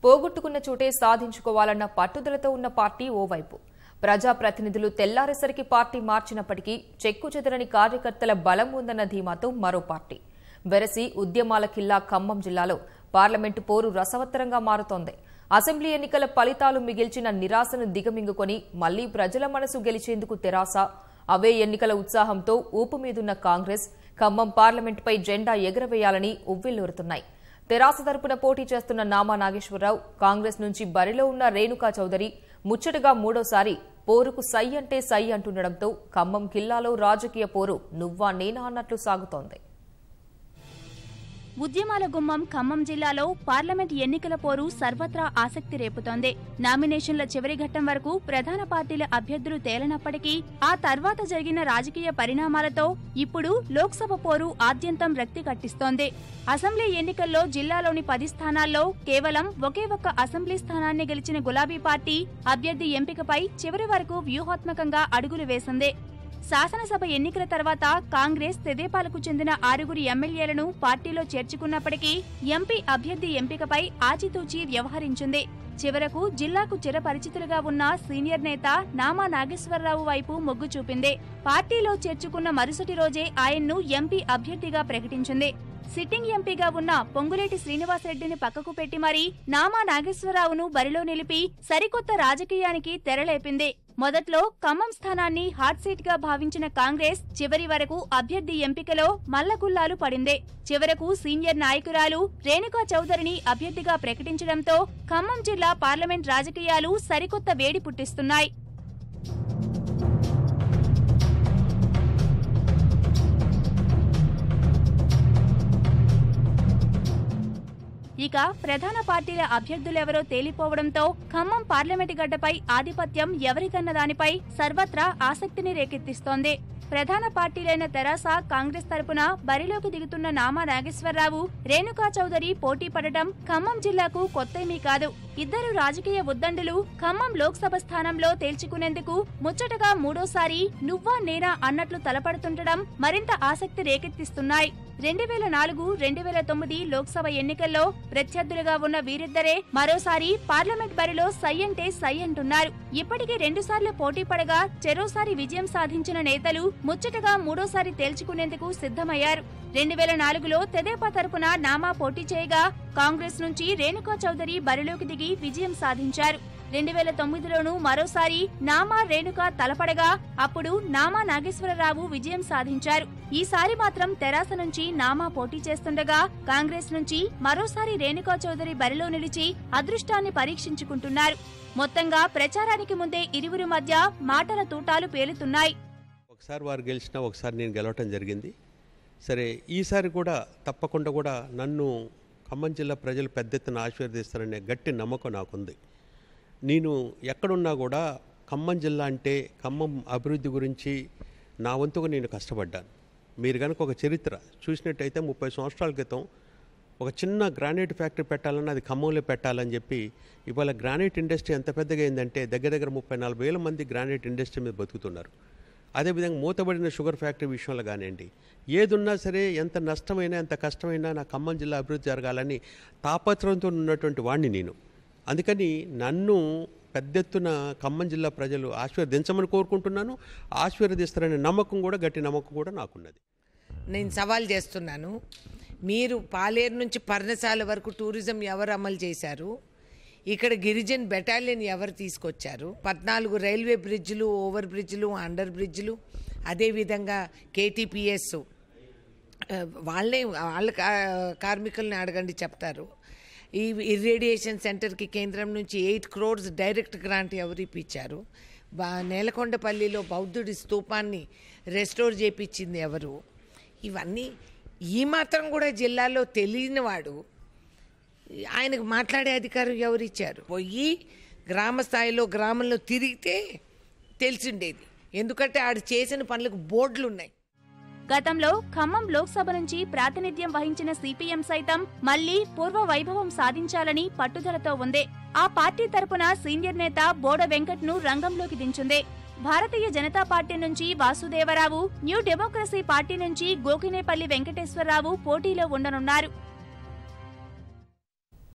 పోగొట్టుకున్న చోటే సాధించుకోవాలన్న పట్టుదలతో ఉన్న పార్టీ ఓవైపు, ప్రజాప్రతినిధులు తెల్లారేసరికి పార్టీ మార్చినప్పటికీ చెక్కుచెదరని కార్యకర్తల బలం ఉందన్న ధీమాతో మరో పార్టీ. వెరసి ఉద్యమాల కిల్లా ఖమ్మం జిల్లాలో పార్లమెంటు పోరు రసవత్తరంగా మారుతోంది. అసెంబ్లీ ఎన్నికల ఫలితాలు మిగిల్చిన నిరాశను దిగమింగుకొని మళ్లీ ప్రజల మనసు గెలిచేందుకు తెరాస, అవే ఎన్నికల ఉత్సాహంతో ఊపుమీదున్న కాంగ్రెస్ ఖమ్మం పార్లమెంటుపై జెండా ఎగురవేయాలని ఉవ్విళ్లూరుతున్నాయి. తెరాస తరపున పోటీ చేస్తున్న నామా నాగేశ్వరరావు, కాంగ్రెస్ నుంచి బరిలో ఉన్న రేణుకా చౌదరి ముచ్చటగా మూడోసారి పోరుకు సై అంటే సై అంటుండటంతో ఖమ్మం కిల్లాలో రాజకీయ పోరు నువ్వా నేనా అన్నట్లు సాగుతోంది. ఉద్యమాల గుమ్మం ఖమ్మం జిల్లాలో పార్లమెంట్ ఎన్నికల పోరు సర్వత్రా ఆసక్తి రేపుతోంది. నామినేషన్ల చివరి ఘట్టం వరకు ప్రధాన పార్టీల అభ్యర్థులు తేలనప్పటికీ ఆ తర్వాత జరిగిన రాజకీయ పరిణామాలతో ఇప్పుడు లోక్సభ పోరు ఆద్యంతం రక్తి కట్టిస్తోంది. అసెంబ్లీ ఎన్నికల్లో జిల్లాలోని 10 స్థానాల్లో కేవలం ఒకే ఒక్క అసెంబ్లీ స్థానాన్ని గెలిచిన గులాబీ పార్టీ అభ్యర్థి ఎంపికపై చివరి వరకు వ్యూహాత్మకంగా అడుగులు వేసింది. శాసనసభ ఎన్నికల తర్వాత కాంగ్రెస్ తెదేపాలకు చెందిన 6 ఎమ్మెల్యేలను పార్టీలో చేర్చుకున్నప్పటికీ ఎంపీ అభ్యర్థి ఎంపికపై ఆచితూచి వ్యవహరించింది. చివరకు జిల్లాకు చిరపరిచితులుగా ఉన్న సీనియర్ నేత నామా నాగేశ్వరరావు వైపు మొగ్గు చూపింది. పార్టీలో చేర్చుకున్న మరుసటి రోజే ఆయన్ను ఎంపీ అభ్యర్థిగా ప్రకటించింది. సిట్టింగ్ ఎంపీగా ఉన్న పొంగులేటి శ్రీనివాసరెడ్డిని పక్కకు పెట్టి మరీ నామా నాగేశ్వరరావును బరిలో నిలిపి సరికొత్త రాజకీయానికి తెరలేపింది. మొదట్లో ఖమ్మం స్థానాన్ని హాట్ సీట్ గా భావించిన కాంగ్రెస్ చివరి వరకు అభ్యర్థి ఎంపికలో మల్లగుల్లాలు పడింది. చివరకు సీనియర్ నాయకురాలు రేణుకా చౌదరిని అభ్యర్థిగా ప్రకటించడంతో ఖమ్మం జిల్లా పార్లమెంట్ రాజకీయాలు సరికొత్త వేడి పుట్టిస్తున్నాయి. ఇక ప్రధాన పార్టీల అభ్యర్థులెవరో తేలిపోవడంతో ఖమ్మం పార్లమెంటు గడ్డపై ఆధిపత్యం ఎవరికన్న దానిపై సర్వత్రా ఆసక్తిని రేకెత్తిస్తోంది. ప్రధాన పార్టీలైన తెరాస, కాంగ్రెస్ తరపున బరిలోకి దిగుతున్న నామా నాగేశ్వరరావు, రేణుకా చౌదరి పోటీ పడటం ఖమ్మం జిల్లాకు కొత్తేమీ కాదు. ఇద్దరు రాజకీయ ఉద్దండులు ఖమ్మం లోక్సభ స్థానంలో తేల్చుకునేందుకు ముచ్చటగా మూడోసారి నువ్వా నేనా అన్నట్లు తలపడుతుండడం మరింత ఆసక్తి రేకెత్తిస్తున్నాయి. 2004, 2009 లోక్సభ ఎన్నికల్లో ప్రత్యర్థులుగా ఉన్న వీరిద్దరే మరోసారి పార్లమెంట్ బరిలో సై అంటే సై అంటున్నారు. ఇప్పటికే 2 సార్లు పోటీ పడగా చెరోసారి విజయం సాధించిన నేతలు ముచ్చటగా మూడోసారి తేల్చుకునేందుకు సిద్ధమయ్యారు. 2004లో తెదేపా తరపున నామా పోటీ చేయగా కాంగ్రెస్ నుంచి రేణుకా చౌదరి బరిలోకి దిగి విజయం సాధించారు. 2009లోనూ మరోసారి నామా రేణుకా తలపడగా అప్పుడు నామా నాగేశ్వరరావు విజయం సాధించారు. ఈసారి మాత్రం తెరాస నుంచి నామా పోటీ చేస్తుండగా కాంగ్రెస్ నుంచి మరోసారి రేణుకా చౌదరి బరిలో నిలిచి అదృష్టాన్ని పరీక్షించుకుంటున్నారు. మొత్తంగా ప్రచారానికి ముందే ఇరువురి మధ్య మాటల తూటాలు పేలుతున్నాయి. ఒకసారి వారు గెలిచినా ఒకసారి నేను గెలవటం జరిగింది. సరే, ఈసారి కూడా తప్పకుండా కూడా నన్ను ఖమ్మం జిల్లా ప్రజలు పెద్ద ఎత్తున ఆశీర్వదిస్తారనే గట్టి నమ్మకం నాకుంది. నేను ఎక్కడున్నా కూడా ఖమ్మం జిల్లా అంటే ఖమ్మం అభివృద్ధి గురించి నా వంతుగా నేను కష్టపడ్డాను. మీరు కనుక ఒక చరిత్ర చూసినట్టయితే 30 సంవత్సరాల క్రితం ఒక చిన్న గ్రానైట్ ఫ్యాక్టరీ పెట్టాలన్నా అది ఖమ్మంలో పెట్టాలని చెప్పి ఇవాళ గ్రానైట్ ఇండస్ట్రీ ఎంత పెద్దగా అయిందంటే దగ్గర 30-40 వేల మంది గ్రానైట్ ఇండస్ట్రీ మీద బతుకుతున్నారు. అదేవిధంగా మూతబడిన షుగర్ ఫ్యాక్టరీ విషయంలో కానివ్వండి, ఏదున్నా సరే ఎంత నష్టమైనా ఎంత కష్టమైనా నా ఖమ్మం జిల్లా అభివృద్ధి జరగాలని తాపత్రయంతో ఉన్నటువంటి వాడిని నేను. అందుకని నన్ను పెద్ద ఎత్తున ఖమ్మం జిల్లా ప్రజలు ఆశీర్వదించమని కోరుకుంటున్నాను. ఆశీర్వదిస్తారనే నమ్మకం కూడా, గట్టి నమ్మకం కూడా నాకున్నది. నేను సవాల్ చేస్తున్నాను, మీరు పాలేరు నుంచి పర్ణశాల వరకు టూరిజం ఎవరు అమలు చేశారు? ఇక్కడ గిరిజన్ బెటాలియన్ ఎవరు తీసుకొచ్చారు? 14 రైల్వే బ్రిడ్జ్లు, ఓవర్ బ్రిడ్జ్లు, అండర్ బ్రిడ్జ్లు, అదేవిధంగా కేటీపీఎస్ వాళ్ళ కార్మికుల్ని అడగండి చెప్తారు. ఈ ఇర్రేడియేషన్ సెంటర్కి కేంద్రం నుంచి 8 crores డైరెక్ట్ గ్రాంట్ ఎవరు ఇప్పించారు? నేలకొండపల్లిలో బౌద్ధుడి స్తూపాన్ని రెస్టోర్ చేయించింది ఎవరు? ఇవన్నీ ఈ మాత్రం కూడా జిల్లాలో తెలియని వాడు ఆయనకు మాట్లాడే అధికారం ఎవరిచ్చారు? పోయి గ్రామ స్థాయిలో గ్రామంలో తిరిగితే తెలిసిండేది. ఎందుకంటే ఆడు చేసిన పనులకు బోర్డులు ఉన్నాయి. గతంలో ఖమ్మం లోక్సభ నుంచి ప్రాతినిధ్యం వహించిన సిపిఎం సైతం మళ్లీ పూర్వ వైభవం సాధించాలని పట్టుదలతో ఉంది. ఆ పార్టీ తరపున సీనియర్ నేత బోడ వెంకట్ను రంగంలోకి దించింది. భారతీయ జనతా పార్టీ నుంచి వాసుదేవరావు, న్యూ డెమోక్రసీ పార్టీ నుంచి గోకినేపల్లి వెంకటేశ్వరరావు పోటీలో ఉండనున్నారు.